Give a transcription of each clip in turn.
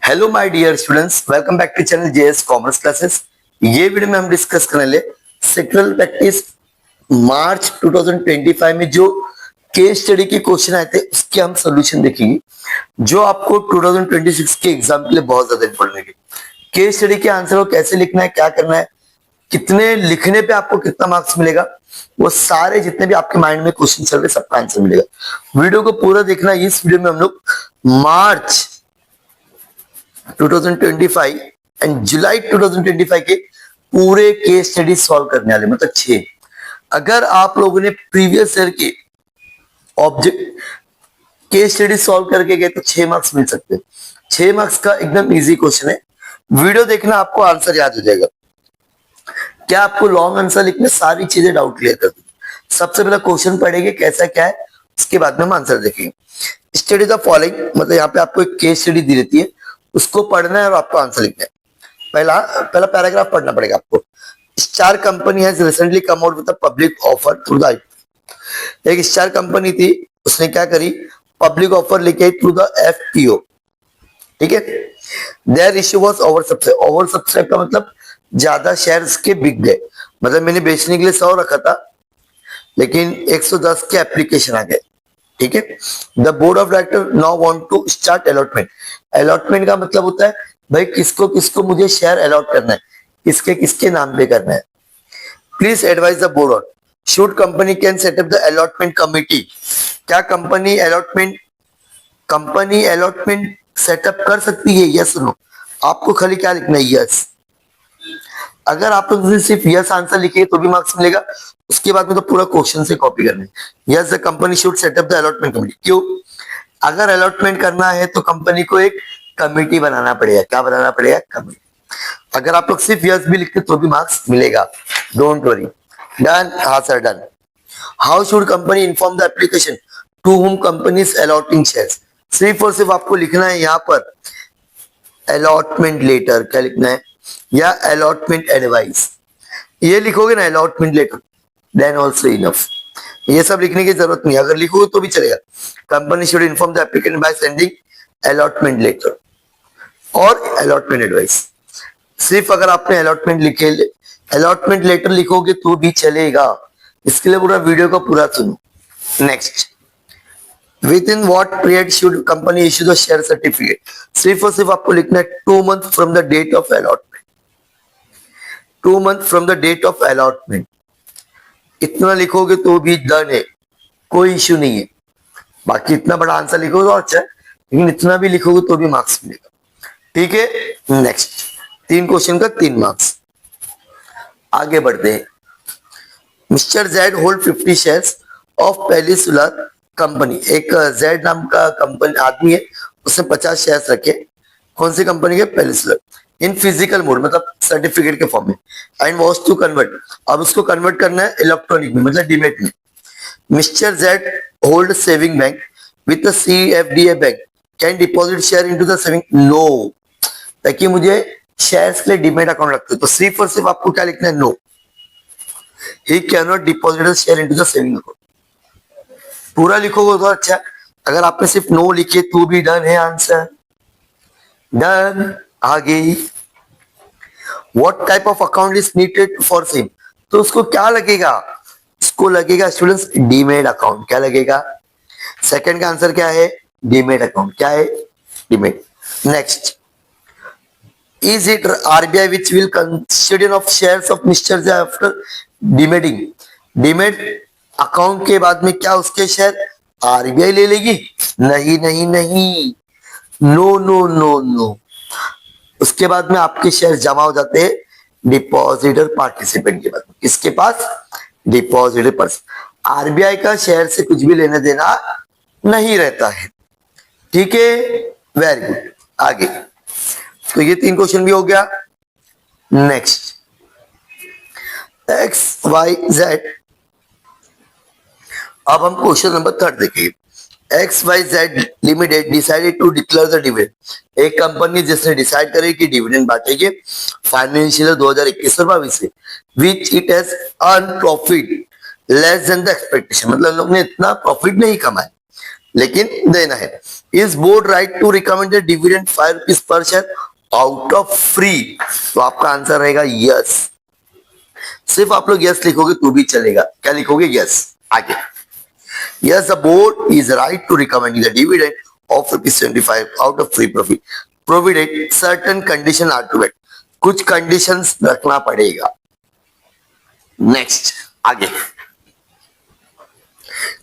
Hello my dear students, welcome back to channel JS commerce classes. ये video में हम discuss करने ले सेक्टोरल प्रैक्टिस मार्च 2025 में जो केस स्टडी के क्वेश्चन आए थे उसके हम सोल्यूशन देखेंगे, जो आपको 2026 के एग्जाम के लिए बहुत ज्यादा इंपॉर्टेंट है। केस स्टडी के आंसर को कैसे लिखना है, क्या करना है, कितने लिखने पे आपको कितना मार्क्स मिलेगा, वो सारे जितने भी आपके माइंड में क्वेश्चन चल रहे सबका आंसर मिलेगा। वीडियो को पूरा देखना। इस वीडियो में हम लोग मार्च 2025 एंड जुलाई 2025 के पूरे केस स्टडी सॉल्व करने वाले, मतलब 6। अगर आप लोगों ने प्रीवियस ईयर के ऑब्जेक्ट केस स्टडी सॉल्व करके गए तो 6 मार्क्स मिल सकते हैं। 6 मार्क्स का एकदम इजी क्वेश्चन है। वीडियो देखना, आपको आंसर याद हो जाएगा। क्या आपको लॉन्ग आंसर लिखने सारी चीजें डाउट क्लियर कर दी। सबसे पहला क्वेश्चन पढ़ेंगे कैसा क्या है, उसके बाद में हम आंसर देखेंगे। स्टडी द फॉलोइंग, मतलब यहाँ पे आपको एक केस स्टडी दी रहती है, उसको पढ़ना है और आपको आंसर लिखना है। पहला पैराग्राफ पढ़ना पड़ेगा आपको। Star company has recently come out with a public offer through the IPO। एक स्टार कंपनी थी, उसने क्या करी, पब्लिक ऑफर लेके आई थ्रू द FPO। ठीक है। Their issue was over subscribe. Over subscribe का मतलब ज्यादा शेयर्स के बिक गए, मतलब मैंने बेचने के लिए 100 रखा था लेकिन 110 के एप्लीकेशन आ गए। ठीक है। The board of director now want to start allotment. Allotment का मतलब होता है भाई किसको किसको मुझे शेयर अलॉट करना है, किसके किसके नाम पे करना है। Please advise the board on should company can setup the allotment committee. क्या कंपनी अलॉटमेंट सेटअप कर सकती है, यस नो। आपको खाली क्या लिखना है, यस। अगर आप लोग सिर्फ यस आंसर लिखे तो भी मार्क्स मिलेगा, उसके बाद में तो पूरा क्वेश्चन से कॉपी करना है। Yes the company should setup the allotment committee. क्यों? अगर अलॉटमेंट करना है तो कंपनी को एक कमिटी बनाना पड़ेगा। क्या बनाना पड़ेगा? कमिटी। अगर आप लोग सिर्फ यस भी लिखते तो भी मार्क्स मिलेगा, डोंट वरी। डन? हाँ sir, done. How should company inform the application to whom company is allotting shares. सिर्फ और सिर्फ आपको लिखना है यहाँ पर अलॉटमेंट लेटर। क्या लिखना है? या अलॉटमेंट एडवाइस। ये लिखोगे ना allotment letter, then also enough. ये सब लिखने की जरूरत नहीं, अगर लिखोगे तो भी चलेगा। Company should inform the applicant by sending allotment letter और अलॉटमेंट एडवाइस। सिर्फ अगर आपने अलॉटमेंट लेटर लिखोगे तो भी चलेगा। इसके लिए पूरा वीडियो को पूरा सुनो। Next, within what period should company issue the share certificate. सिर्फ और सिर्फ आपको लिखना है 2 months from the date of allotment. 2 months from the date of allotment. इतना लिखोगे तो भी डन है, कोई इश्यू नहीं है। बाकी इतना बड़ा आंसर लिखोगे तो अच्छा है, लेकिन इतना भी लिखोगे तो भी मार्क्स मिलेगा। ठीक है। नेक्स्ट, 3 क्वेश्चन का 3 मार्क्स। आगे बढ़ते हैं। Mister Z hold 50 shares of peninsular company. एक जेड नाम का कंपनी आदमी है, उसने 50 शेयर्स रखे। कौन सी कंपनी के? पेनिसुलर। इन फिजिकल मोड, मतलब सर्टिफिकेट के फॉर्म में। एंड वॉज टू कन्वर्ट, अब उसको कन्वर्ट करना है इलेक्ट्रॉनिक में, मतलब डीमेट में। Mister Z hold saving bank with CFDA bank can deposit share into the saving. No, ताकि मुझे शेयर्स के लिए डीमेट अकाउंट रखते तो सिर्फ और सिर्फ आपको क्या लिखना है? No, he can not deposit share into the saving account. पूरा लिखोगे तो अच्छा। अगर आपने सिर्फ नो लिखे तो भी डन है आंसर। डन। आगे, what type of account is needed for same. तो उसको क्या लगेगा? उसको लगेगा स्टूडेंट्स डीमेट अकाउंट। क्या लगेगा? सेकंड का आंसर क्या है? Demat account. क्या है? Demat. Next, is it RBI which will consider of shares of mister J after dematting. Demat account के बाद में क्या उसके शेयर RBI ले लेगी? नहीं नहीं नहीं, नो नो नो नो। उसके बाद में आपके शेयर जमा हो जाते हैं डिपॉजिटर पार्टिसिपेंट के बाद। किसके पास? डिपॉजिटर पास। RBI का शेयर से कुछ भी लेना देना नहीं रहता है। ठीक है, वेरी गुड। आगे, तो ये 3 क्वेश्चन भी हो गया। Next, XYZ। अब हम क्वेश्चन नंबर 3 देखिए। XYZ limited decided to declare the dividend. एक कंपनी जिसने डिसाइड करे कि डिविडेंड बांटेगी फाइनेंशियल 2021 और 22 से, which it has earn profit less than the expectation. मतलब लोग ने इतना प्रॉफिट नहीं कमाया, लेकिन देना है। Is board right to recommend the dividend 5 rupees per share out of free? तो आपका आंसर रहेगा यस। सिर्फ आप लोग यस लिखोगे तो भी चलेगा। क्या लिखोगे? यस। आगे, yes the board is right to recommend the dividend of ₹75 out of free profit provided certain condition are to met. कुछ कंडीशंस रखना पड़ेगा। नेक्स्ट, आगे,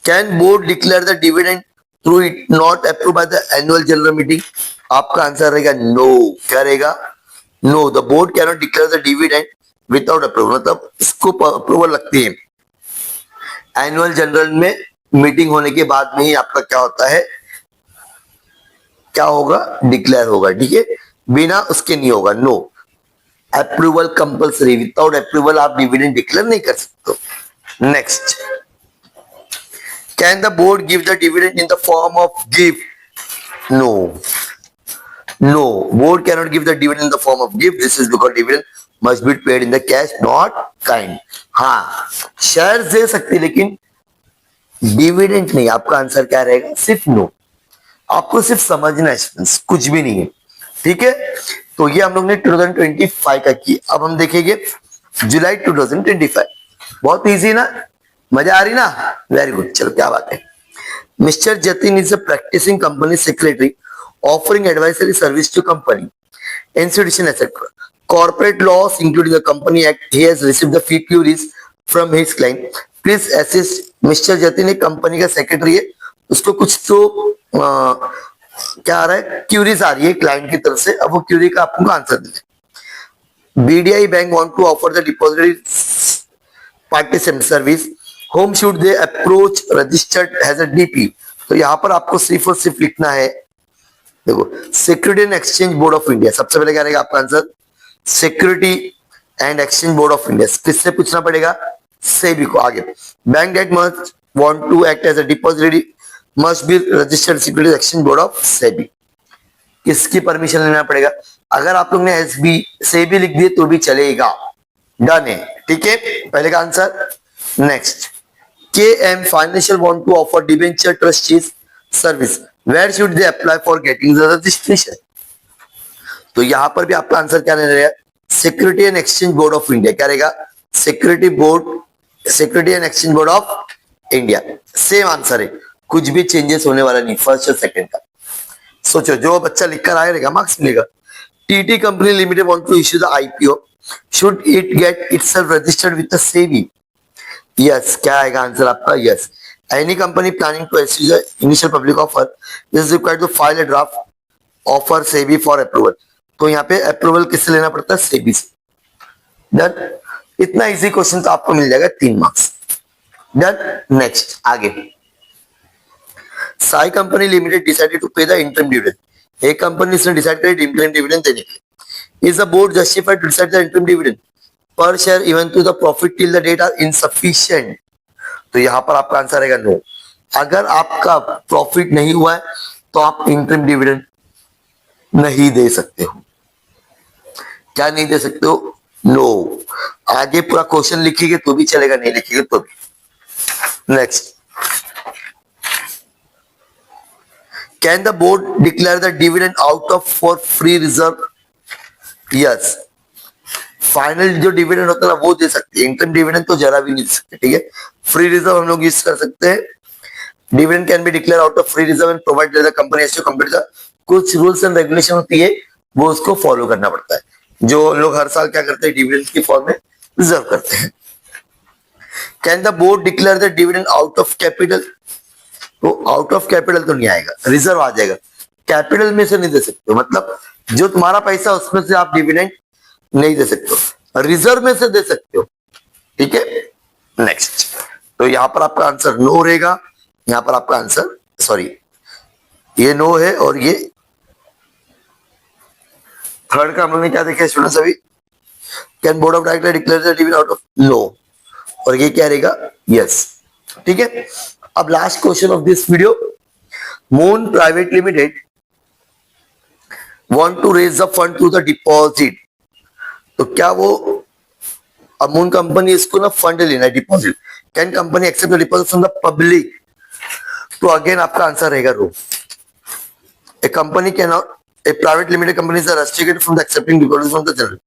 can board declare the dividend through it not approve by the annual general meeting? आपका answer रहेगा no. क्या रहेगा? No, the board can not declare the dividend without approval. मतलब इसको अप्रूवल लगती है एनुअल जनरल में, मीटिंग होने के बाद में ही आपका क्या होता है, क्या होगा, डिक्लेयर होगा। ठीक है, बिना उसके नहीं होगा। No, approval compulsory. Without approval आप डिविडेंड डिक्लेयर नहीं कर सकते। Next, can the board give the dividend in the form of gift? No, no, board cannot give the dividend in the form of gift. This is because dividend must be paid in the cash, not kind. हाँ, shares दे सकती है लेकिन dividend नहीं। आपका answer क्या रहेगा? सिर्फ no. आपको सिर्फ समझना है, कुछ भी नहीं है। ठीक है, तो ये हम लोग ने 2025 का किया। अब हम देखेंगे जुलाई 2025। बहुत इजी ना, मजा आ रही ना? Very good. चलो, क्या बात है। Mister Jatin is a practising company secretary offering advisory service to company, institution, etc. Corporate laws, including the Company Act, he has received the fee queries from his client. Please assist. Mr. Jatin एक company का secretary है, उसको कुछ तो क्या आ रहा है, curies आ रही है क्लाइंट की तरफ से। अब वो क्यूरी का आपको आंसर देना। BDI bank want to offer the depository participant service, whom should they approach registered as a DP? तो यहाँ पर आपको सिर्फ और सिर्फ लिखना है, देखो, security and exchange board of India. सबसे पहले क्या रहेगा आपका answer? Security and exchange board of India. किससे पूछना पड़ेगा? सेबी को। आगे, bank that must want to act as a depository must be registered security exchange board of SEBI. किसकी परमिशन लेना पड़ेगा? अगर आप लोग ने SB सेबी लिख दिए तो भी चलेगा। डन है। ठीक है, पहले का answer. Next, KM financial want to offer debenture trustees service, where should they apply for getting the registration? तो यहां पर भी आपका आंसर क्या रहेगा? Security and exchange board of India. क्या रहेगा? Security and exchange board of India. Same answer है, कुछ भी चेंजेस होने वाला नहीं फर्स्ट और सेकंड का। सोचो, जो बच्चा लिखकर आएगा मार्क्स मिलेगा। TT company limited want to issue the IPO, should it get itself registered with the SEBI? Yes. क्या आएगा आंसर आपका? Yes. Any company planning to issue the initial public offer is required to file a draft offer SEBI for approval. तो यहाँ पे approval किससे लेना पड़ता है? सेबी से। डन। इतना इजी क्वेश्चन तो आपको मिल जाएगा 3 मार्क्स। डन। नेक्स्ट, आगे, Sai company limited decided to pay the interim dividend. एक कंपनी ने डिसाइड करी इंटरम डिविडेंड देने के लिए। Is the board justified to decide the interim dividend per share even to the profit till the date are insufficient? तो यहां पर आपका आंसर रहेगा नो। अगर आपका प्रॉफिट नहीं हुआ है तो आप इंटरम डिविडेंड नहीं दे सकते हो। क्या नहीं दे सकते हो? नो। आगे पूरा क्वेश्चन लिखिए तो भी चलेगा, नहीं लिखिए तो भी। Next, can the board declare the dividend out of for free reserve? Yes. Final जो डिविडेंड होता है वो दे सकते हैं, इंटरम डिविडेंड तो जरा भी नहीं दे सकते। ठीक है, फ्री रिजर्व हम लोग यूज कर सकते हैं। Dividend can be declare out of free reserve and provide the company has to complete the, कुछ रूल्स एंड रेगुलेशन होती है वो उसको फॉलो करना पड़ता है। जो लोग हर साल क्या करते हैं, डिविडेंड की फॉर्म में रिजर्व करते हैं। Can the board declare the dividend out of capital? तो आउट ऑफ कैपिटल तो नहीं आएगा, रिजर्व आ जाएगा। कैपिटल में से नहीं दे सकते, मतलब जो तुम्हारा पैसा उसमें से आप डिविडेंड नहीं दे सकते हो, रिजर्व में से दे सकते हो। ठीक है, नेक्स्ट, तो यहां पर आपका आंसर नो रहेगा। यहां पर आपका आंसर, सॉरी, ये नो है और ये थर्ड का हम लोगों ने क्या देखा स्टूडेंट्स अभी? Can board of director declare the dividend out of? No. और ये क्या रहेगा? यस। ठीक है, अब last question of this video, Moon private limited want to raise the fund through the deposit. तो क्या वो मून कंपनी इसको ना फंड लेना है, deposit. Can company accept the deposit from the public? तो अगेन आपका आंसर रहेगा रो। A company can not, a private limited company is restricted from the accepting deposit from the general.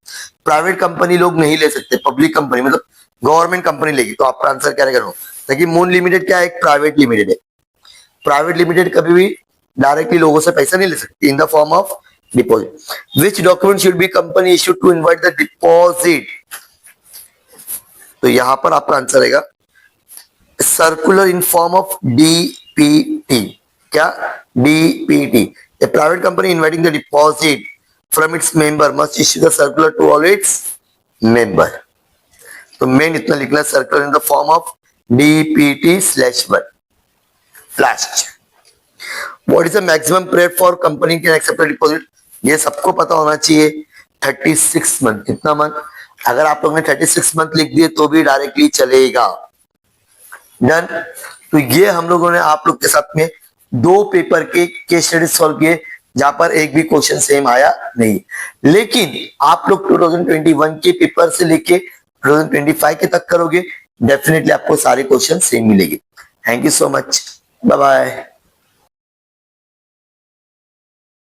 Private company लोग नहीं ले सकते, पब्लिक कंपनी मतलब government company लेगी, तो आपका आंसर क्या रहेगा रो। देखिए मून लिमिटेड क्या है, एक प्राइवेट लिमिटेड है। प्राइवेट लिमिटेड कभी भी डायरेक्टली लोगों से पैसा नहीं ले सकती in the form of deposit. Which document should be company issued to invite the deposit, तो यहां पर आपका आंसर रहेगा circular in form of DPT. क्या, DPT. A private company inviting the deposit from its member must issue the circular to all its member. तो main इतना लिखना, circular in the form of DPT/1। Last, what is the maximum period for company can accept deposit, ये सबको पता होना चाहिए 36 month. कितना month, अगर आप लोगों ने 36 मंथ लिख दिए तो भी डायरेक्टली चलेगा। डन। तो ये हम लोगों ने आप लोग के साथ में 2 पेपर के केस स्टडी सॉल्व किए जहां पर एक भी क्वेश्चन सेम आया नहीं, लेकिन आप लोग 2021 के पेपर से लेके 2025 के तक करोगे, डेफिनेटली आपको सारे क्वेश्चन सेम मिलेंगे। Thank you so much, bye bye.